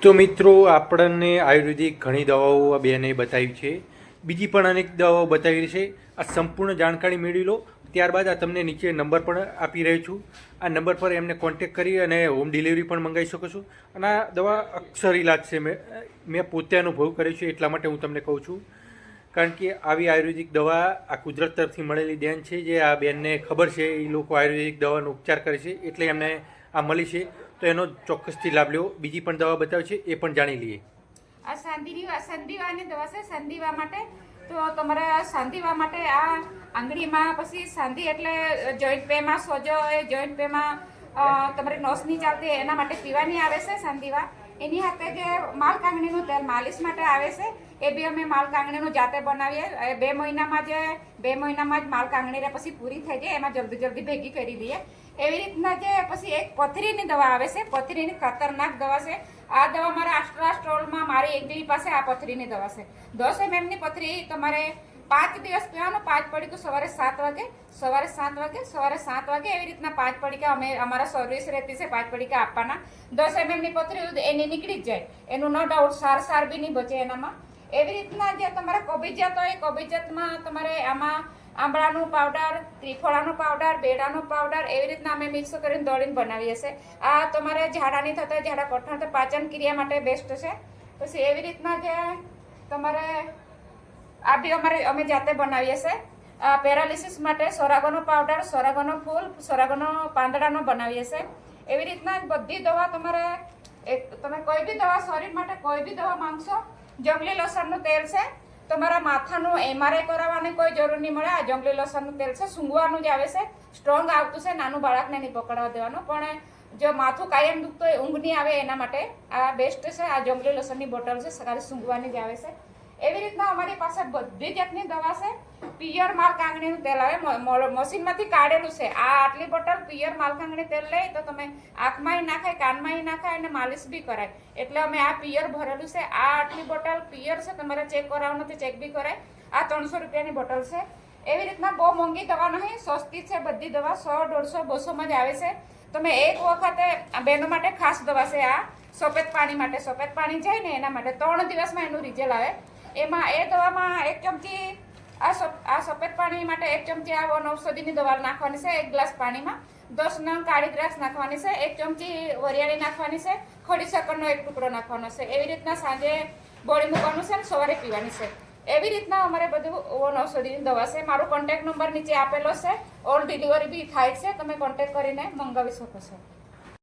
તો મિત્રો આપણને આયુર્વેદિક ઘણી દવાઓ આ બેને બતાવી છે, બીજી પણ અનેક દવાઓ બતાવી છે. આ સંપૂર્ણ જાણકારી મેળવી લો. ત્યારબાદ આ તમને નીચે નંબર પણ આપી રહ્યો છું. આ નંબર પર એમને કોન્ટેક કરી અને હોમ ડિલિવરી પણ મંગાવી શકો છો. અને આ દવા અક્ષર ઇલાજ છે. મેં પોતે અનુભવ કર્યો છે, એટલા માટે હું તમને કહું છું. કારણ કે આવી આયુર્વેદિક દવા આ કુદરત તરફથી મળેલી દેન છે, જે આ બેનને ખબર છે. એ લોકો આયુર્વેદિક દવાનો ઉપચાર કરે છે, એટલે એમને આ મળી છે. તો એનો ચોક્કસથી લાભ લેવો. બીજી પણ દવા બતાવે છે, એ પણ જાણી લઈએ. આ સંધિવાની દવા છે. સંધિવા માટે તો તમારે સંધિવા માટે આ આંગળીમાં પછી સંધિ એટલે જોઈન્ટ પેમાં સોજો એ જોઈન્ટ પેમાં તમારે નોસ નહીં ચાલતી એના માટે પીવાની આવે છે સંધિવા. એની સાથે જે માલ કાંગણીનું તેલ માલિશ માટે આવે છે, એ બી અમે માલ કાંગણીનું જાતે બનાવીએ. 2 મહિનામાં જ માલ કાંગણી પછી પૂરી થઈ જાય, એમાં જલ્દી ભેગી કરી દઈએ. એવી રીતના જે પછી એક પથરીની દવા આવે છે. પથરીની ખતરનાક દવા છે. આ દવા મારા આસ્ટ્રાસ્ટ્રોલમાં મારી એકલી પાસે આ પથરીની દવા છે. 10 ml ની પથરી તમારે 5 દિવસ પીવાનું. 5 પડીકું સવારે 7 વાગે, સવારે 7 વાગે એવી રીતના 5 પડીકા અમે અમારા સર્વિસ રહેતી છે. 5 પડીકા આપવાના. 10 ml ની પથરી એની નીકળી જ જાય, એનું નો ડાઉટ. સાર બી નહીં બચે એનામાં. એવી રીતના જે તમારે કબજિયાત હોય, કબજિયાતમાં તમારે આમાં આંબળાનું પાવડર, ત્રિફળાનું પાવડર, બેડાનું પાવડર એવી રીતના અમે મિક્સ કરીને દળીને બનાવીએ છીએ. આ તમારે ઝાડાની થતા ઝાડા કોઠણ તો પાચન ક્રિયા માટે બેસ્ટ છે. પછી એવી રીતના જે તમારે આ બી અમે જાતે બનાવીએ છીએ. પેરાલિસિસ માટે સોરાગોનો પાવડર, સોરાગોનો ફૂલ, સોરાગોનો પાંદડાનો બનાવીએ છીએ. એવી રીતના બધી દવા તમારે તમે કોઈ બી દવા શરીર માટે કોઈ બી દવા માંગશો. જંગલી લસણનું તેલ છે. તમારા માથાનું MRI કરાવવાની કોઈ જરૂર નહીં મળે. આ જંગલી લસણનું તેલ છે, સૂંઘવાનું જ આવે છે. સ્ટ્રોંગ આવતું છે, નાનું બાળકને નહીં પકડવા દેવાનું. પણ જો માથું કાયમ દુખતું હોય, ઊંઘ નહીં આવે એના માટે આ બેસ્ટ છે. આ જંગલી લસણની બોટલ છે, ખાલી સૂંઘવાની જ આવે છે. એવી રીતના અમારી પાસે બધી જાતની દવા છે. પિયર માલ કાંગણીનું તેલ આવે, મશીનમાંથી કાઢેલું છે. આ આટલી બોટલ પિયર માલ કાંગણી તેલ લઈ તો તમે આંખમાં નાખાય, કાનમાં નાખાય અને માલિશ બી કરાય. એટલે અમે આ પિયર ભરેલું છે. આ આટલી બોટલ પિયર છે. તમારે ચેક કરાવવાનું તો ચેક બી કરાય. આ 300 રૂપિયાની બોટલ છે. એવી રીતના બહુ મોંઘી દવા નહીં, સસ્તી છે. બધી દવા 100, 150, 200માં જ આવે છે. તમે એક વખતે આ બહેનો માટે ખાસ દવા છે. આ સફેદ પાણી માટે, સફેદ પાણી જાય ને એના માટે 3 દિવસમાં એનું રિઝલ્ટ આવે. એમાં એ દવામાં 1 ચમચી આ સફેદ પાણી માટે 1 ચમચી આ વનૌષધિની દવા નાખવાની છે. 1 ગ્લાસ પાણીમાં 10 નંગ કાળી દ્રાક્ષ નાખવાની છે. 1 ચમચી વરિયાળી નાખવાની છે. ખડી સાકરનો 1 ટુકડો નાખવાનો છે. એવી રીતના સાંજે બોળી મૂકવાનું છે અને સવારે પીવાની છે. એવી રીતના અમારે બધું વનૌષધિની દવા છે. મારો કોન્ટેક્ટ નંબર નીચે આપેલો છે. ઓલ ડિલિવરી બી થાય છે. તમે કોન્ટેક્ટ કરીને મંગાવી શકો છો.